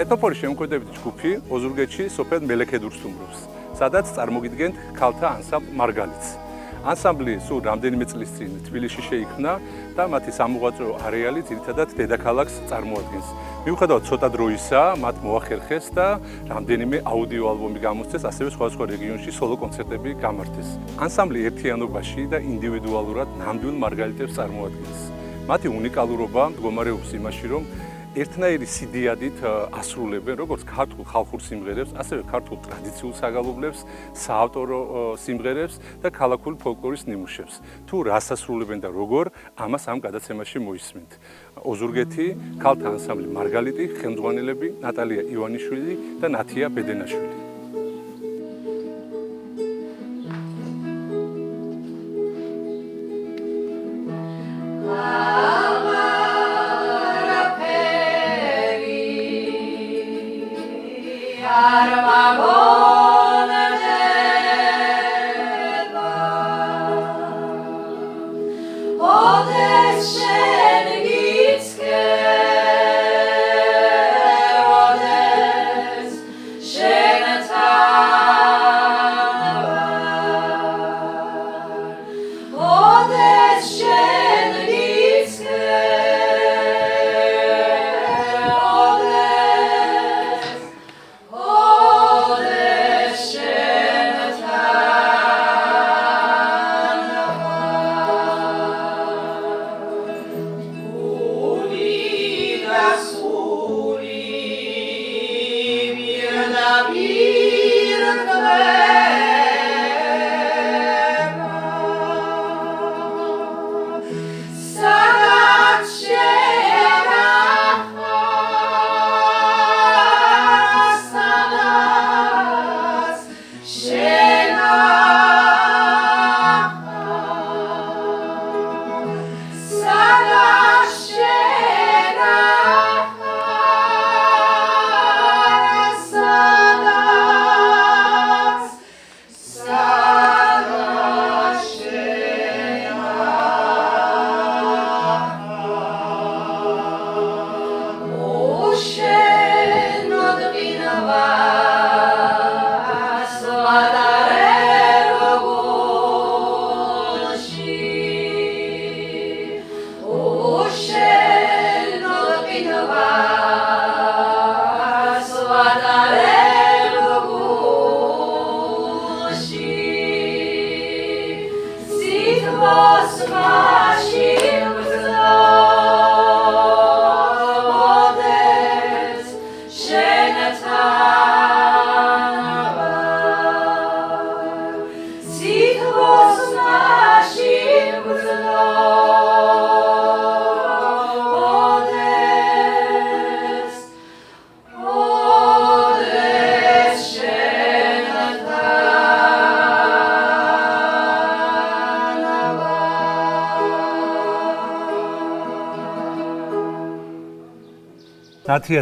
ეთნოფონის შემოქმედებითი ჯგუფი ოზურგეთში სოფელ მელექედურს სტუმრობს, სადაც წარმოგიდგენთ ქალთა ანსამბლ მარგალიტს. ანსამბლი სულ რამდენიმე წლის წინ თბილისში შეიქმნა და მათი სამოღვაწეო არეალი ძირითადად დედაქალაქს წარმოადგენს. მიუხედავად ცოტა დროისა, მათ მოახერხეს და რამდენიმე აუდიო ალბომი გამოსცეს, ასევე სხვადასხვა რეგიონში სოლო კონცერტები გამართეს. ანსამბლი ერთიანობაში და ინდივიდუალურად ნამდვილ მარგალიტებს წარმოადგენს. მათი უნიკალურობა მდგომარეობს იმაში, რომ ერთნაირი სიდიადით ასრულებენ როგორც ქართულ ხალხურ სიმღერებს, ასევე ქართულ ტრადიციულ საგალობლებს, საავტორო სიმღერებს და ქალაქური ფოლკლორის ნიმუშებს. თუ რას ასრულებენ და როგორ, ამას ამ გადაცემაში მოისმენთ. ოზურგეთი, ქალთა ანსამბლი მარგალიტი, ხელმძღვანელები ნატალია ივანიშვილი და ნათია ბედენაშვილი.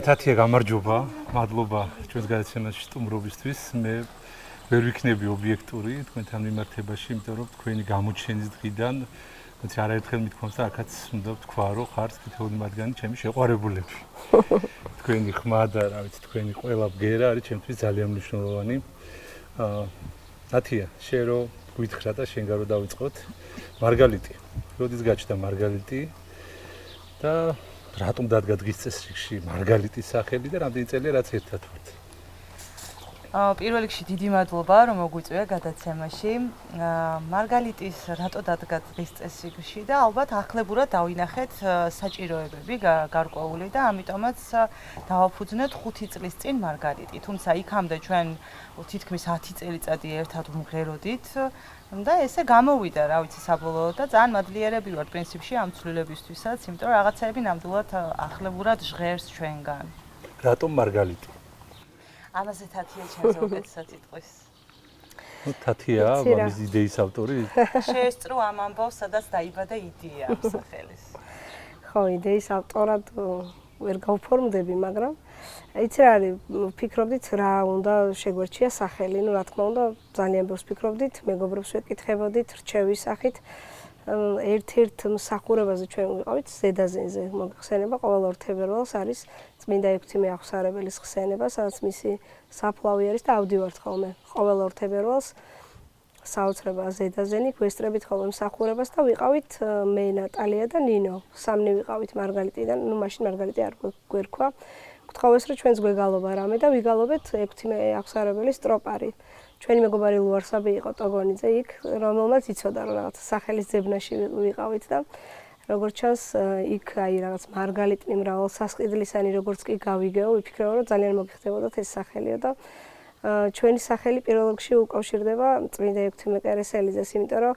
ნათია გამარჯობა, მადლობა ჩვენს გადაცემაში სტუმრობისთვის. მე ვერ ვიქნები ობიექტური თქვენთან მიმართებაში, იმიტომ რომ თქვენი გამოჩენის დღიდან არაერთხელ მithქვამს და აქაც უნდა ვთქვა, რომ ხართ თითოეული მათგანი ჩემი შეყვარებულები. თქვენი ხმა და რა ვიცი, თქვენი ყველა ბგერა არის ჩემთვის ძალიან მნიშვნელოვანი. ნათია, შენ რო გვითხრა და შენ გარო დავიწყოთ. მარგალიტი. როდის გაჩნდა მარგალიტი? და რატომ დადგა დღის წესრიგში მარგალიტის სახელი და რამდენი წელია რაც ერთად ვართ? პირველ რიგში დიდი მადლობა რომ მოგვიწვია გადაცემაში. მარგალიტის რატო დადგა დღის წესრიგში და ალბათ ახლებურად დავინახეთ საჭიროებები გარკვეული და ამიტომაც დავაფუძნეთ 5 წლის წინ მარგალიტი. თუმცა იქამდე ჩვენ თითქმის 10 წელიწადი ერთად ვმღეროდით და ესე გამოვიდა, რა ვიცი, საბოლოოდ და ძალიან მადლიერები ვარ პრინციპში ამ ცვლილებისთვისაც, იმიტომ რომ რაღაცები ნამდვილად ახლებურად ჟღერს ჩვენგან. რატომ მარგალიტი? ამაზე თათია ჩემს უკეთესად იტყვის. თათია, ამის იდეის ავტორი? შეესწრო ამ ამბავს, სადაც დაიბადა იდეა ამ სახელის. ხო, იდეის ავტორად ვერ გავფორმდები, მაგრამ იცი რა არის, ვფიქრობდით რა უნდა შეგვერჩია სახელი, რა თქმა უნდა, ძალიან ბევრს ვფიქრობდით, მეგობრებს ვეკითხებოდით რჩევის სახით. ერთ-ერთ მსახურებაზე ჩვენ ვიყავით ზედაზენზე. მოგხსენება ყოველ 2 თებერვალს არის წმინდა ექვთიმე აღსარებელის ხსენება, სადაც მისი საფლავი არის და ავდივართ ხოლმე ყოველ 2 თებერვალს საოცრება ზედაზენი, გვესწრებით ხოლმე მსახურებას და ვიყავით მე, ნატალია და ნინო. სამნი ვიყავით მარგალიტიდან, მაშინ მარგალიტი არ გვერქვა. გთხოვეს რომ ჩვენს გვეგალობა რამე და ვიგალობეთ ექვთიმე აღსარებელის ტროპარი. ჩვენი მეგობარი ლუარსაბი იყო ტოგონიძე იქ, რომელმაც იცოდა რომ რაღაც სახელის ძებნაში ვიყავით და როგორც ჩანს იქ აი რაღაც მარგალიტნი მრავალსასყიდლისანი როგორც კი გავიგეო, ვიფიქრეო რომ ძალიან მოგიხდებოდათ ეს სახელიო და ჩვენი სახელი პირველ რიგში უკავშირდება წმინდა ექვთიმე კერესელიძეს, იმიტომ რომ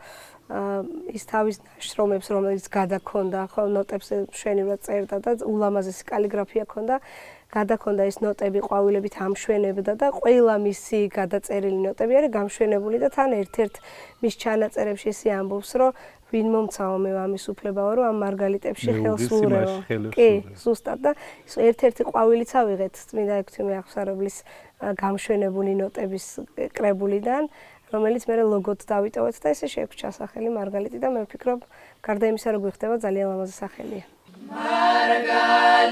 ის თავის ნაშრომებს, რომელიც გადაქონდა, ხო, ნოტებს მშვენივრად წერდა და ულამაზესი კალიგრაფია ქონდა, გადაქონდა ეს ნოტები ყვავილებით ამშვენებდა და ყველა მისი გადაწერილი ნოტები არის გამშვენებული და თან ერთ-ერთ მის ჩანაწერებში ისე ამბობს, რომ ვინ მომცაო მე ამის უფლებაო, რომ ამ მარგალიტებში ხელს ურევო. კი, ზუსტად და ერთ-ერთი ყვავილიც ავიღეთ წმინდა ექვთიმე აღსარებლის გამშვენებული ნოტების კრებულიდან, რომელიც მე ლოგოთ დავიტოვეთ და ესე შეგვჭა სახელი მარგალიტი და მე ვფიქრობ, გარდა იმისა, რომ გვიხდება ძალიან ლამაზი სახელია. მარგალიტნი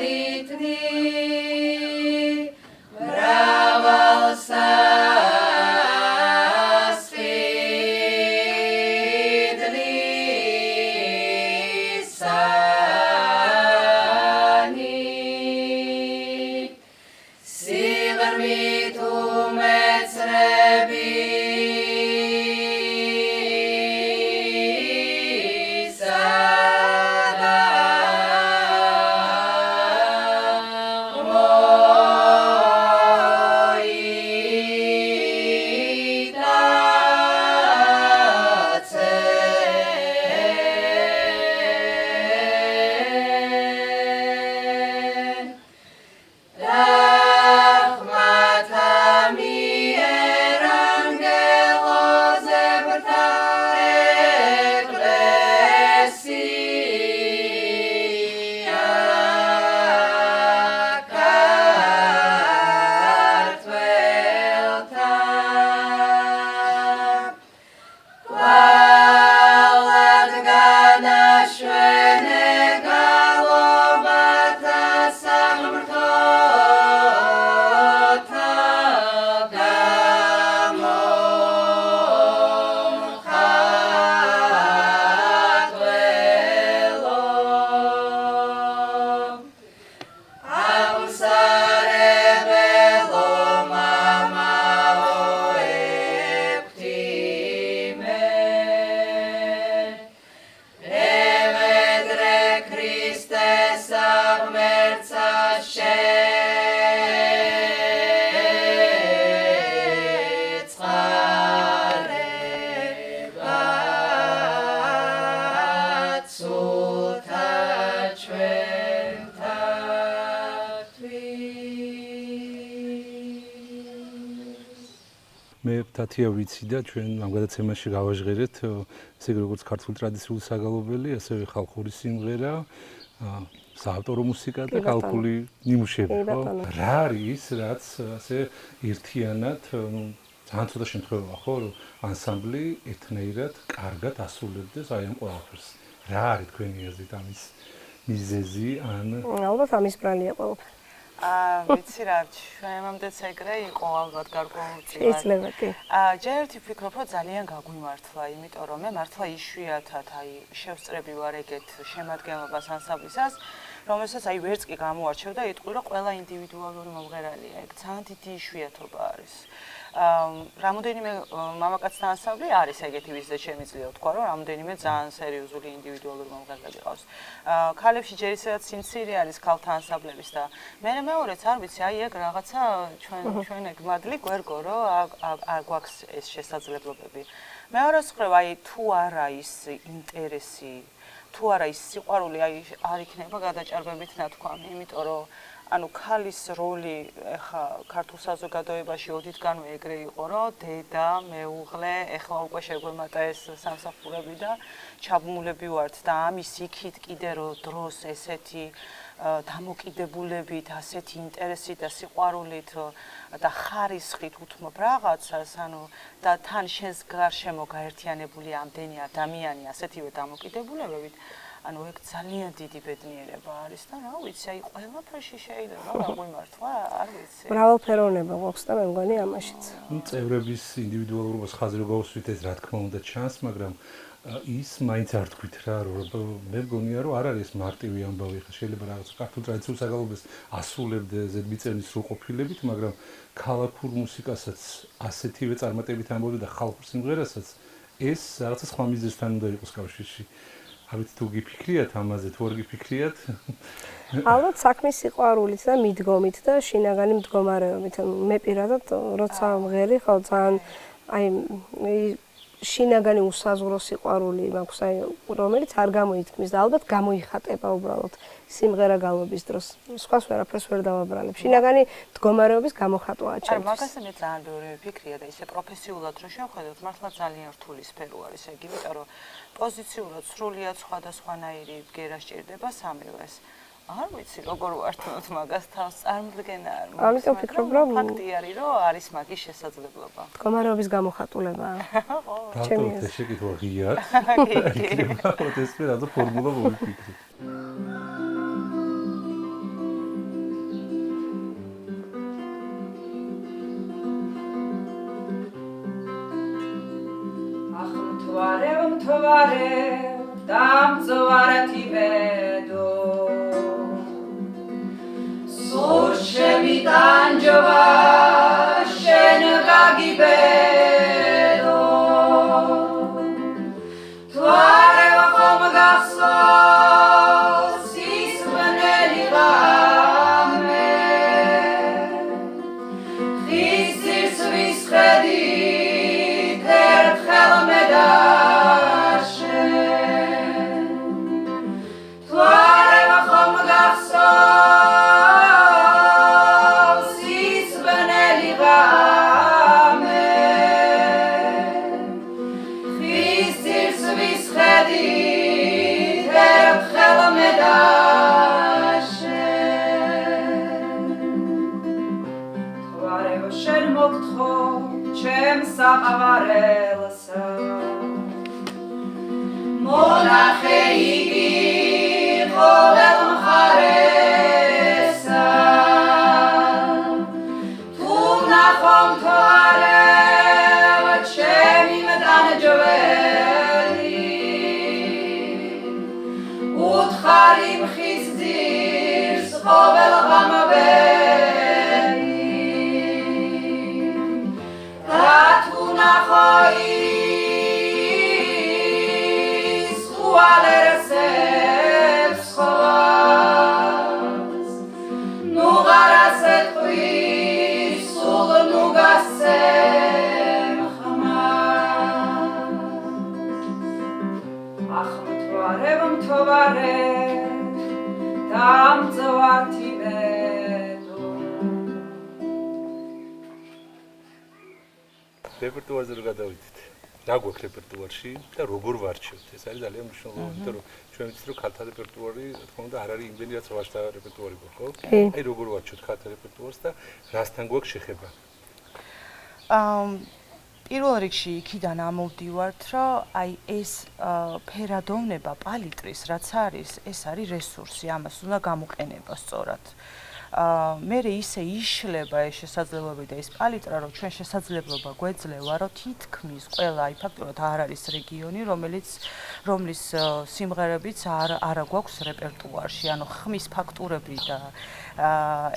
მე თათია ვიცი და ჩვენ ამ გადაცემაში გავაჟღერეთ ესე როგორც ქართული ტრადიციული საგალობელი, ასევე ხალხური სიმღერა, საავტორო მუსიკა და ხალხური ნიმუშები, ხო? რა არის, რაც ასე ერთიანად, ძალიან ცოტა შემთხვევაა, ხო, რომ ანსამბლი ერთნაირად კარგად ასრულებდეს აი ამ ყველაფერს. რა არის თქვენი აზრით ამის მიზეზი ან ალბათ ამის ბრალია ყველაფერი. ვიცი რა, ჩვენამდეც ეგრე იყო ალბათ გარკვეულწილად. შეიძლება კი. ჯერ ერთი ვფიქრობ, რომ ძალიან გაგვიმართლა, იმიტომ რომ მე მართლა იშვიათად აი შევსწრები ვარ ეგეთ შემადგენლობას ანსამბლისას, რომელსაც აი ვერც კი გამოარჩევ და იტყვი, რომ ყველა ინდივიდუალური მომღერალია. ეგ ძალიან დიდი იშვიათობა არის. რამოდენიმე მამაკაცთა ანსამბლი არის ეგეთი, ვისაც შემიძლია ვთქვა, რომ რამოდენიმე ძალიან სერიოზული ინდივიდუალური მომღერალი ყავს. ქალებში ჯერ ისედაც სიმცირე არის ქალთა ანსამბლების და მეორეც არ ვიცი, აი ეგ რაღაცა ჩვენ ეგ მადლი გვერგო, რომ გვაქვს ეს შესაძლებლობები. მეორეს მხრივ აი თუ არა ის ინტერესი, თუ არა ის სიყვარული, აი არ იქნება გადაჭარბებით ნათქვამი, იმიტომ რომ ანუ ქალის როლი ეხა ქართულ საზოგადოებაში ოდითგანვე ეგრე იყო, რომ დედა, მეუღლე, ეხლა უკვე შეგვემატა ეს სამსახურები და ჩაბმულები ვართ და ამის იქით კიდე რომ დროს ესეთი დამოკიდებულებით, ასეთი ინტერესით და სიყვარულით და ხარისხით უთმობ რაღაცას, ანუ და თან შენს გარშემო გაერთიანებული ამდენი ადამიანი ასეთივე დამოკიდებულებებით, ანუ ეგ ძალიან დიდი ბედნიერება არის და რა ვიცი, აი ყველაფერში შეიძლება გაგვიმართლა, არ ვიცი. მრავალფეროვნება გვაქვს და მე მგონი ამაშიც. წევრების ინდივიდუალურობას ხაზი რო გავუსვით ეს რა თქმა უნდა ჩანს, მაგრამ ის მაინც არ თქვით რა, რომ მე მგონია რომ არ არის მარტივი ამბავი, ხა შეიძლება რაღაც ქართულ ტრადიციულ საგალობლებს ასრულებდე ზედმიწევნის სრულყოფილებით, მაგრამ ქალაქურ მუსიკასაც ასეთივე წარმატებით ამბობდე და ხალხურ სიმღერასაც ეს რაღაცა სხვა მიზეზთან უნდა იყოს კავშირში. არ ვიცი თუ გიფიქრიათ ამაზე, თუ არ გიფიქრიათ? ალბათ საქმის სიყვარულით და მიდგომით და შინაგანი მდგომარეობით. მე პირადად როცა მღერი, ხო ძალიან აი შინაგანი უსაზღვრო სიყვარული მაქვს, აი რომელიც არ გამოითქმის და ალბათ გამოიხატება უბრალოდ სიმღერა გალობის დროს. სხვას ვერაფერს ვერ დავაბრალებ. შინაგანი მდგომარეობის გამოხატვაა აი ჩემთვის. მაგაზე მე ძალიან ბევრი ვფიქრია და ისე პროფესიულად რო შევხედოთ, მართლა ძალიან რთული სფერო არის ეგ, იმიტომ რომ პოზიციურად სრულიად სხვადასხვანაირი ბგერა სჭირდება სამივეს. არ ვიცი როგორ ვართმევთ მაგას თავს წარმოდგენა არ მაქვს. ამიტომ ვფიქრობ რომ ფაქტი არის რომ არის მაგის შესაძლებლობა. მდგომარეობის გამოხატულებაა. დავტოვეთ ეს შეკითხვა ღიად. იქნება ეს რა ფორმულა მოვიფიქრეთ. მთვარე დამწვარეთი ვედო სურჩემი ტანჯვა შენ გაგიბედო მთვარე ხომ გახსოვს ის მნელი ღამე ხის ვისხედით ერთხელ მე და საყარელსა მონახე იგი ყოველ მხარესა თუ ნახომ თვარე ჩემი მტანჯველი უთხარი მხის ძირს ყოველ ღამველი Is ualeresebs chovas Nu garaset quis ul nu gasem chamas Ach mtvare tam zvarti რეპერტუარზე რო გადავიდეთ. რა გვაქვს რეპერტუარში და როგორ ვარჩევთ? ეს არის ძალიან მნიშვნელოვანი, იმიტომ რომ ჩვენ ვიცით რომ ქალთა რეპერტუარი, რა თქმა უნდა, არ არის იმდენი რაც ვაჟთა რეპერტუარი გვაქვს, ხო? აი როგორ ვარჩევთ ქალთა რეპერტუარს და რასთან გვაქვს შეხება? პირველ რიგში იქიდან ამოვდივართ, რომ აი ეს ფერადოვნება პალიტრის რაც არის, ეს არის რესურსი, ამას უნდა გამოყენება სწორად. მე ისე იშლება ეს შესაძლებლობები და ეს პალიტრა რომ ჩვენ შესაძლებლობა გვეძლევა რომ თითქმის ყველა აი ფაქტურად არ არის რეგიონი რომლის სიმღერებიც არა გვაქვს რეპერტუარში ანუ ხმის ფაქტურები და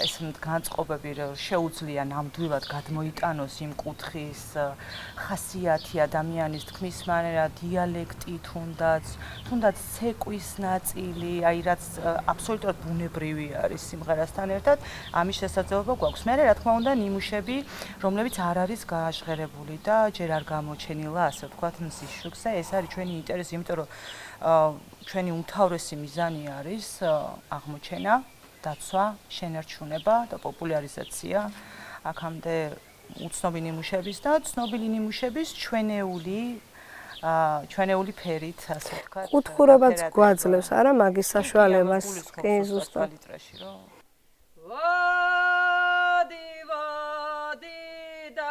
ეს განწყობები შეუძლია ნამდვილად გადმოიტანოს იმ კუთხის ხასიათი ადამიანის თქმის მანერა დიალექტი თუნდაც ცეკვის ნაწილი აი რაც აბსოლუტურად ბუნებრივი არის სიმღერასთან ერთად ამის შესაძლებლობა გვაქვს. მე რა თქმა უნდა ნიმუშები, რომლებიც არ არის გააჟღერებული და ჯერ არ გამოჩენილა, ასე ვთქვათ, მზის შუქზე, ეს არის ჩვენი ინტერესი, იმიტომ რომ ჩვენი უმთავრესი მიზანი არის აღმოჩენა დაცვა, შენარჩუნება და პოპულარიზაცია აქამდე უცნობი ნიმუშების და ცნობილი ნიმუშების ჩვენეული ფერით, ასე ვთქვათ. კუთქურობაც გვაძლევს არა მაგის საშუალებას. კი, ზუსტად. ლიტრაში რომ ვადი ვადი და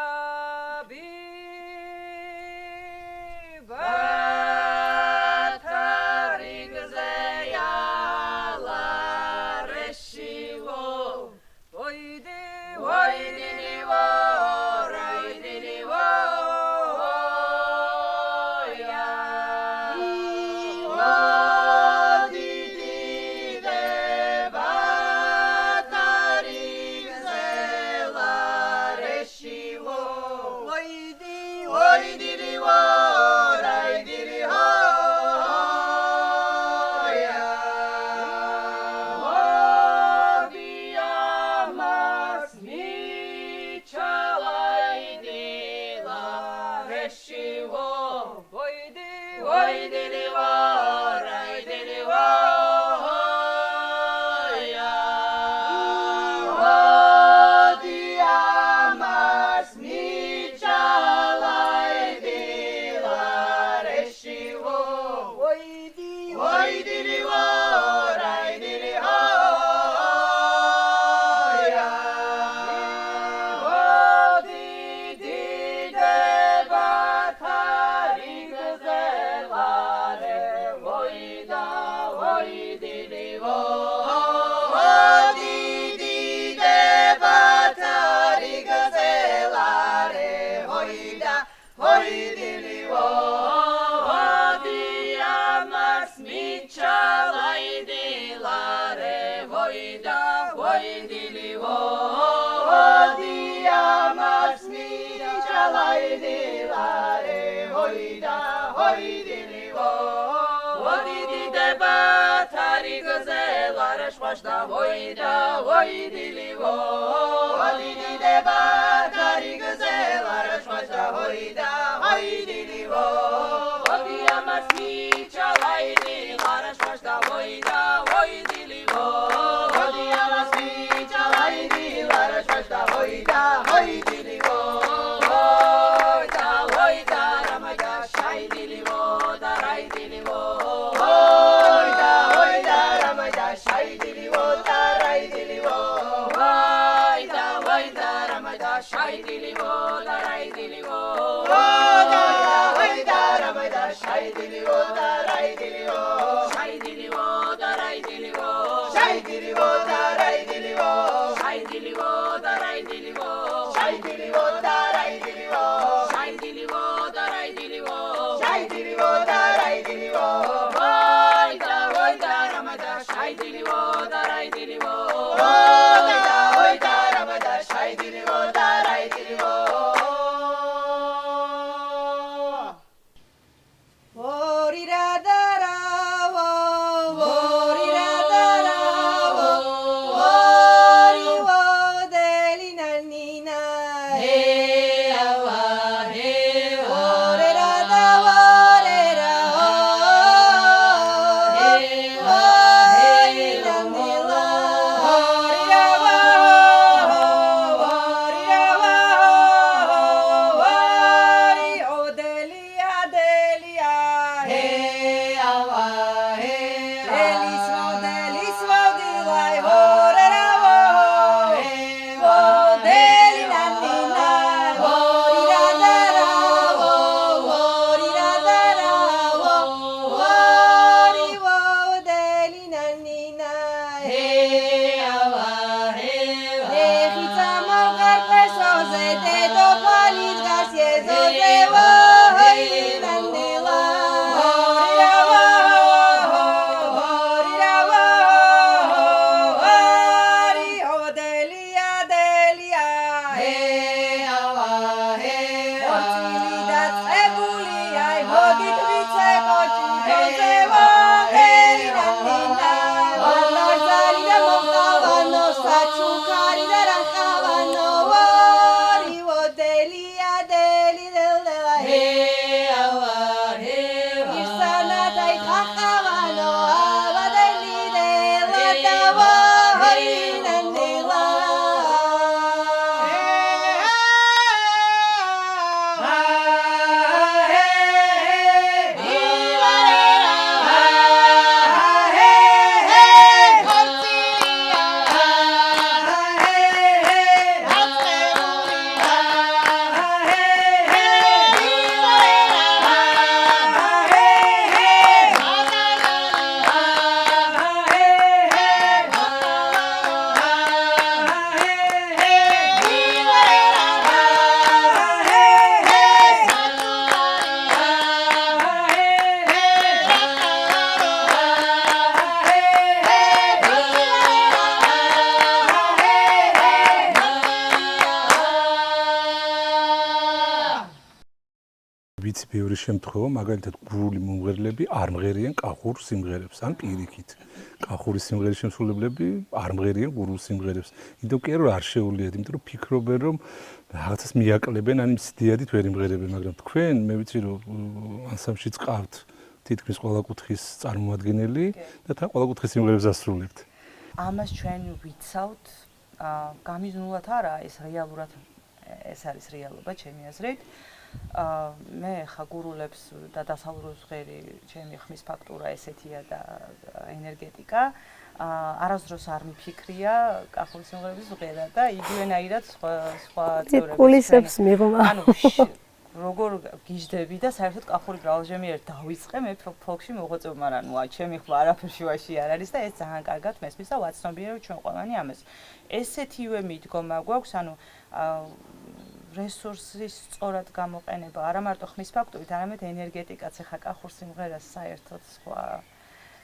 ვიცი ბევრი შემთხვევა, მაგალითად გურული მომღერლები არ მღერიან კახურ სიმღერებს, ან პირიქით. კახური სიმღერის შემსრულებლები არ მღერიან გურულ სიმღერებს. იმიტომ კი არა არ შეუძლიათ, იმიტომ რომ ფიქრობენ რომ რაღაცას მიაკლებენ, ან მცდიადით ვერ იმღერებენ, მაგრამ თქვენ მე ვიცი რომ ანსამბლშიც ყავთ თითქმის ყველა კუთხის წარმომადგენელი და თან ყველა კუთხის სიმღერებს ასრულებთ. ამას ჩვენ ვიცავთ, გამიზნულად არა, ეს რეალურად ეს არის რეალობა ჩემი აზრით. მე ხა გურულებს და დასავლურებს ღერი ჩემი ხმის ფაქტურა ესეთია და ენერგეტიკა არასდროს არ მიფიქრია კახური სიმღერების ვღერა და იგივენაირად სხვა წევრები კულისებს მიღმა ანუ როგორ გიждები და საერთოდ კახური გრალჟემი ერთ დავიწყე მე ფოლკში მოღვაწეობ, მაგრამ ნუ ჩემი ხმა არაფერში ვაში არ არის და ეს ძალიან კარგად მესმის და ვაცნობიერე რომ ჩვენ ყველანი ამას ესეთივე მიდგომა გვაქვს, ანუ რესურსის სწორად გამოყენება არა მარტო ხმის ფაქტორით, არამედ ენერგეტიკაც ახლა კახურ სიმღერას საერთოდ სხვა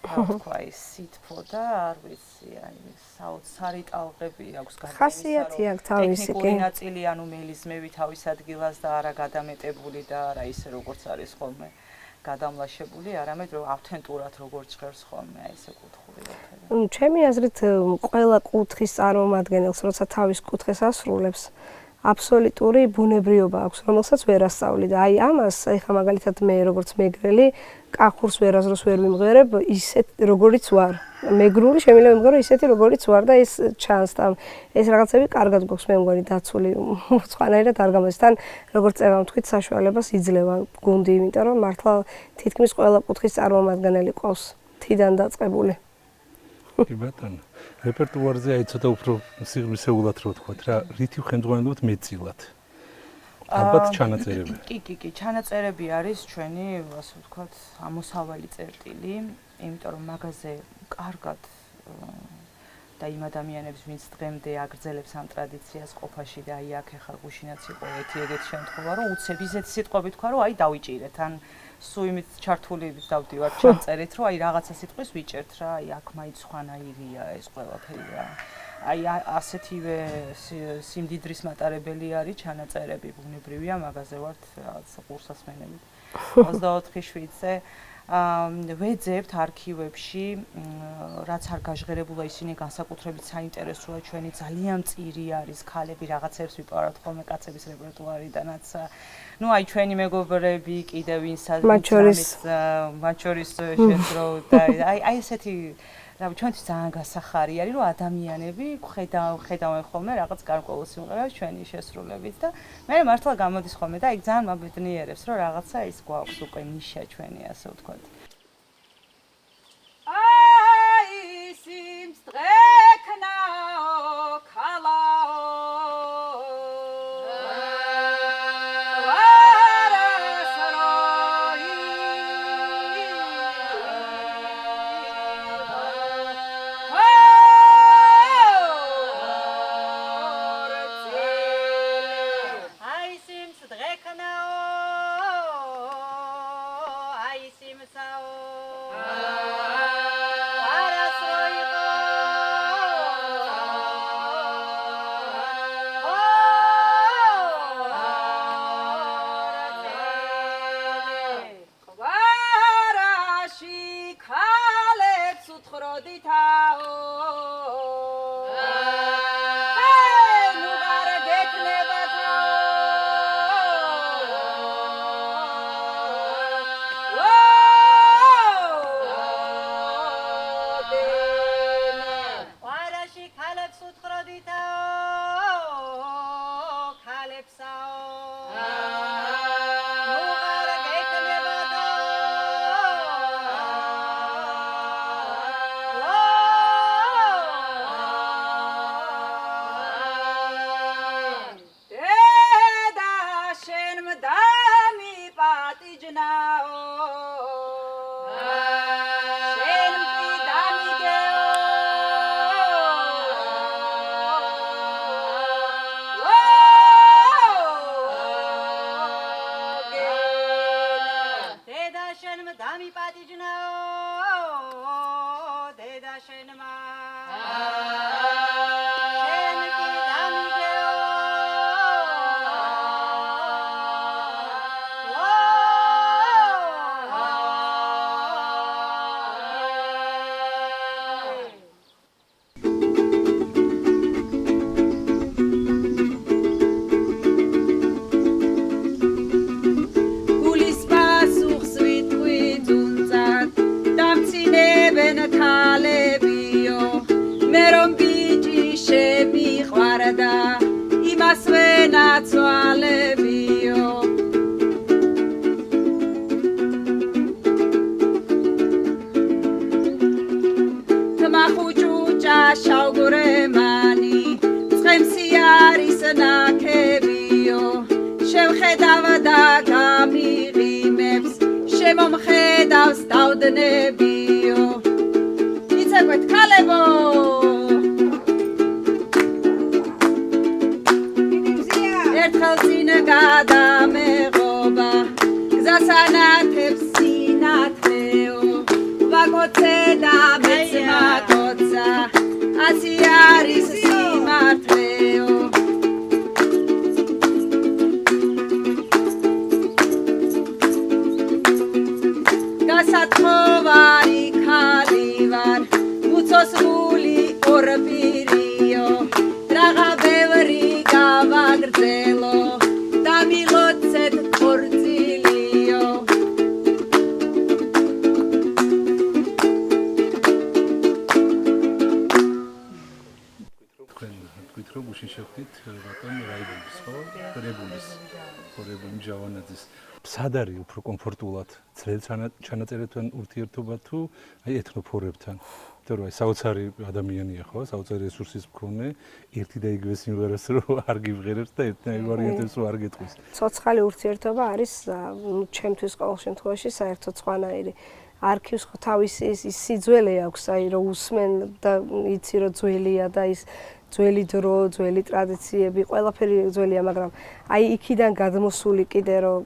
რა თქვა ის სითბო და არ ვიცი, აი საოცარი ტალღები აქვს ხასიათი აქვს თავისი ტექნიკური ნაწილი, ანუ მელიზმები თავის ადგილას და არა გადამეტებული და არა ისე როგორც არის ხოლმე გადამლაშებული, არამედ რომ ავთენტურად როგორ ჭრევს ხოლმე აი ესე კუთხური ეთერი. ჩემი აზრით ყველა კუთხის წარმომადგენელს, როცა თავის კუთხეს ასრულებს, აბსოლუტური ბუნებრიობა აქვს, რომელსაც ვერ ასწავლი და აი ამას, ეხლა მაგალითად მე როგორც მეგრელი, კახურს ვერასდროს ვერ ვიმღერებ ისეთ როგორიც ვარ. მეგრული შემიძლია ვიმღერო ისეთი როგორიც ვარ და ეს ჩანს და ეს რაღაცები კარგად გვაქვს მე მგონი დაცული, სხვანაირად არ გამოდის. თან როგორც წევა თქვით, საშუალებას იძლევა გუნდი, იმიტომ რომ მართლა თითქმის ყველა კუთხის წარმომადგენელი ყავს თიდან დაწყებული. კი ბატონო. რეპერტუარზე აი ცოტა უფრო სიღრმისეულად რო ვთქვათ რა, რითი ხელმძღვანელობთ მეტწილად? ალბათ ჩანაწერები. კი, ჩანაწერები არის ჩვენი, ასე ვთქვათ, ამოსავალი წერტილი, იმიტომ რომ მაგაზე კარგად და იმ ადამიანებს, ვინც დღემდე აგრძელებს ამ ტრადიციას ყოფაში და აი აქ ახლა გუშინაც იყო ეგეთი შემთხვევა, რომ უცებ ისეთი სიტყვები თქვა, რომ აი დავიჭირეთ, ან სულ იმით ჩართული დავდივართ ჩანწერით, რომ აი რაღაცა სიტყვის ვიჭერთ რა, აი აქ მაინც სხვანაირია ეს ყველაფერი რა. აი ასეთივე სიმდიდრის მატარებელი არის ჩანაწერები, ბუნებრივია, მაგაზე ვართ რაღაც ყურსასმენები. 24/7-ზე ვეძებთ არქივებში, რაც არ გაჟღერებულა ისინი განსაკუთრებით საინტერესოა ჩვენი ძალიან მწირი არის ქალები რაღაცებს ვიპარავთ ხოლმე კაცების რეპერტუარიდანაც. ნუ აი ჩვენი მეგობრები კიდევ ვინსაც მათ შორის შეძრო და აი ესეთი რა ჩვენთვის ძალიან გასახარი არის რომ ადამიანები ხედავენ ხოლმე რაღაც გარკვეულ სიმღერას ჩვენი შესრულებით და მე მართლა გამოდის ხოლმე და იქ ძალიან მაბედნიერებს რომ რაღაცა ის გვაქვს უკვე ნიშა ჩვენი ასე ვთქვათ. აი სიმს დრეკნაო ქალაო და გამიღიმებს შემომხედავს დავდნებიო იცეკვეთ ქალებო ერთხელ წინ გადამეღობა გზასანათებს სინათლეო ვაკოცე და მეც მაკოცა ასი არის სიმართლეო გასათხოვარი ქალი ვარ უცოს გული ორ პირიო რაღა ბევრი გავაგრძელო და მილოცეთ ხორცილიო თქვით რომ უშიშებდით ბატონ რაიბულის ხო? ხორებული ჯავანაძის. სად არის უფრო კომფორტულად ძველ ჩანაწერებთან ურთიერთობა თუ აი ეთნოფორებთან? იმიტომ რომ აი საოცარი ადამიანია ხო? საოცარი რესურსის მქონე, ერთი და იგივე სიმღერას რო არ გივღერებს და ერთნაირ ვარიანტებს რო არ გეტყვის. ცოცხალი ურთიერთობა არის ჩემთვის ყოველ შემთხვევაში საერთოდ სხვანაირი. არქივს ხო თავისი ის სიძველე აქვს, აი რომ უსმენ და იცი რომ ძველია და ის ძველი დრო, ძველი ტრადიციები, ყველაფერი ძველია, მაგრამ აი იქიდან გადმოსული კიდე რომ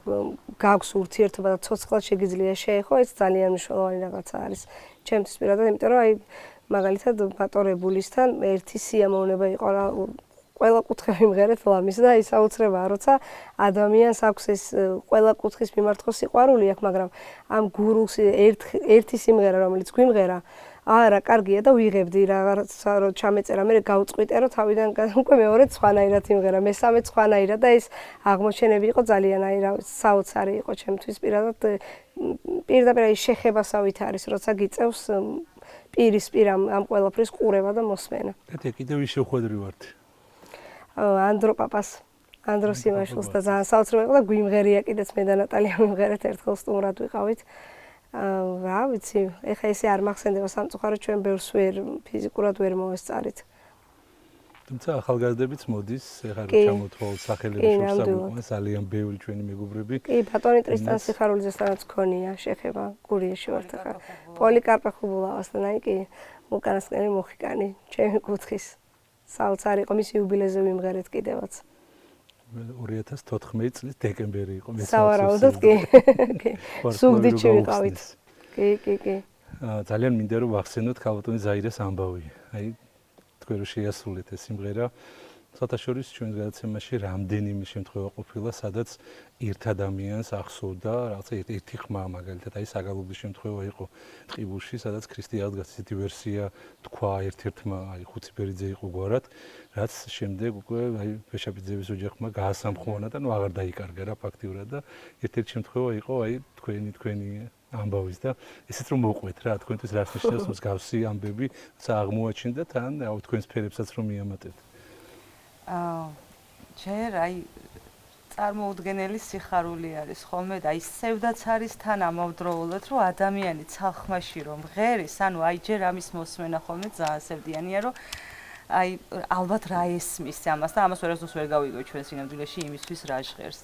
გაქვს ურთიერთობა და ცოცხლად შეგიძლია შეეხო, ეს ძალიან მნიშვნელოვანი რაღაცა არის ჩემთვის პირადად, იმიტომ რომ აი მაგალითად ბატორებულისთან ერთი სიამოვნება იყო რა ყველა კუთხე მიმღერეთ ლამის და ის აუცრებაა, როცა ადამიანს აქვს ეს ყველა კუთხის მიმართ ხო სიყვარული აქვს, მაგრამ ამ გურულს ერთი სიმღერა რომელიც გვიმღერა არა, კარგია და ვიღებდი რაღაცა რომ ჩამეწერა, მე გავწყვიტე რომ თავიდან უკვე მეორედ სხვანაირად იმღერა, მესამე სხვანაირად და ეს აღმოჩენები იყო ძალიან აი რა საოცარი იყო ჩემთვის პირადად პირდაპირ ის შეხებასავით არის, როცა გიწევს პირისპირ ამ ყველაფრის ყურება და მოსმენა. ეთე კიდევ ის შეხვედრი ვართ. ანდრო პაპას, ანდრო სიმაშვილს და ძალიან საოცრება იყო და გვიმღერია კიდეც მე და ნატალია მიმღერეთ ერთხელ სტუმრად ვიყავით. რა ვიცი, ეხა ესე არ მახსენდება სამწუხაროდ ჩვენ ბევრს ვერ ფიზიკურად ვერ მოვესწარით. თუმცა ახალგაზრდებიც მოდის, ეხლა რომ ჩამოთვალოთ სახელების შორს საუბრობთ, ძალიან ბევრი ჩვენი მეგობრები. კი, ბატონი ტრისტან სიხარულიძესთანაც ქონია შეხება, გურიაში ვართ ახლა. პოლიკარპე ხუბულავასთან, აი კი, უკანასკნელი მოხიკანი, ჩემი კუთხის. საოცარი იყო მისი იუბილეზე ვიმღერეთ კიდევაც. 2014 წლის დეკემბერი იყო მე სავარაუდოდ კი. სუგდიჩი ვიყავით. კი. ძალიან მინდა რომ ვახსენოთ ქალბატონი ზაირეს ამბავი. აი თქვენ რო შეასრულეთ ეს სიმღერა, საერთაშორის ჩვენს გადაცემაში რამდენიმე შემთხვევა ყოფილა, სადაც ერთ ადამიანს ახსოვდა რაღაცა ერთი ხმა, მაგალითად აი საგალობლის შემთხვევა იყო ტყიბულში, სადაც ქრისტიანად გასცეთი ვერსია თქვა ერთ-ერთმა, აი ხუციბერიძე იყო გვარად, რაც შემდეგ უკვე აი ბეშაპიძეების ოჯახმა გაასამხმოვანა და ნუ აღარ დაიკარგა რა ფაქტიურად და ერთ-ერთი შემთხვევა იყო აი თქვენი ამბავის და ესეც რომ მოყვეთ რა, თქვენთვის რას ნიშნავს მსგავსი ამბები, აღმოაჩინდა თან თქვენ სფერებსაც რომ მიამატეთ. ჯერ აი წარმოუდგენელი სიხარული არის ხოლმე და ისევდაც არის თან ამავდროულად რომ ადამიანი ცალხმაში რომ ღერის, ანუ აი ჯერ ამის მოსმენა ხოლმე ძალიან სევდიანია რომ აი ალბათ რა ესმის ამას და ამას ვერასდროს ვერ გავიგო ჩვენ სინამდვილეში იმისთვის რა ჟღერს.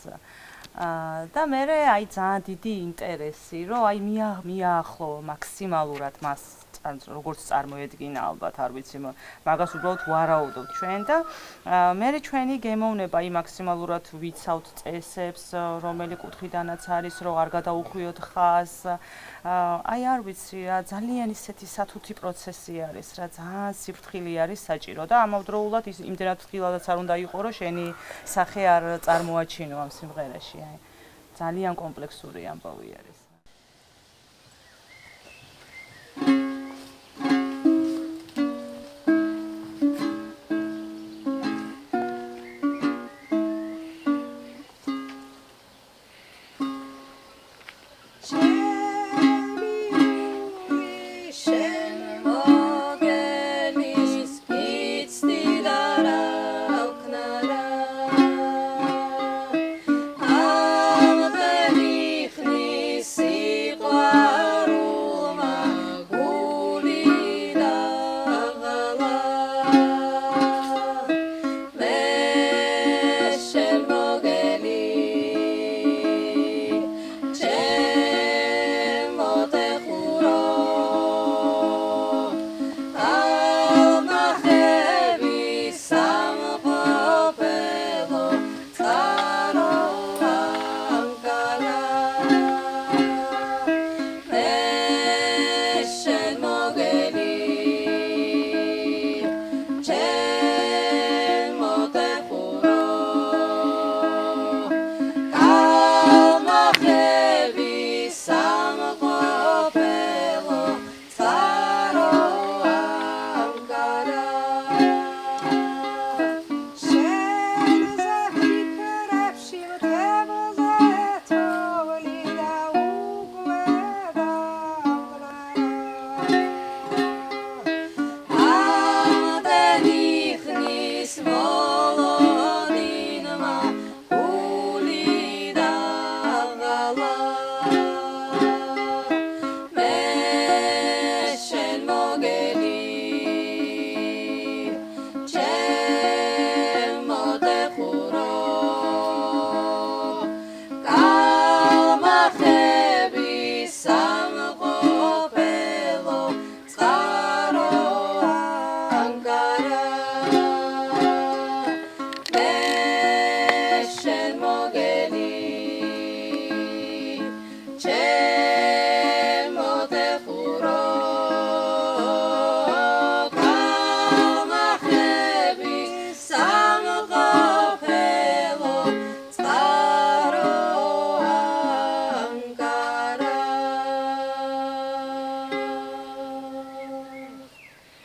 და მე აი ძალიან დიდი ინტერესი რომ აი მიაახლო მაქსიმალურად მას როგორც წარმოედგინა ალბათ არ ვიცი მაგას უბრალოდ ვარაუდობთ ჩვენ და მე ჩვენი გემოვნება აი მაქსიმალურად ვიცავთ წესებს რომელი კუთხიდანაც არის რომ არ გადაუხვიოთ ხაზს აი არ ვიცი რა ძალიან ისეთი სათუთი პროცესი არის რა ძალიან სიფრთხილე არის საჭირო და ამავდროულად ის იმდენად ფრთხილადაც არ უნდა იყო რომ შენი სახე არ წარმოაჩინო ამ სიმღერაში აი ძალიან კომპლექსური ამბავი არის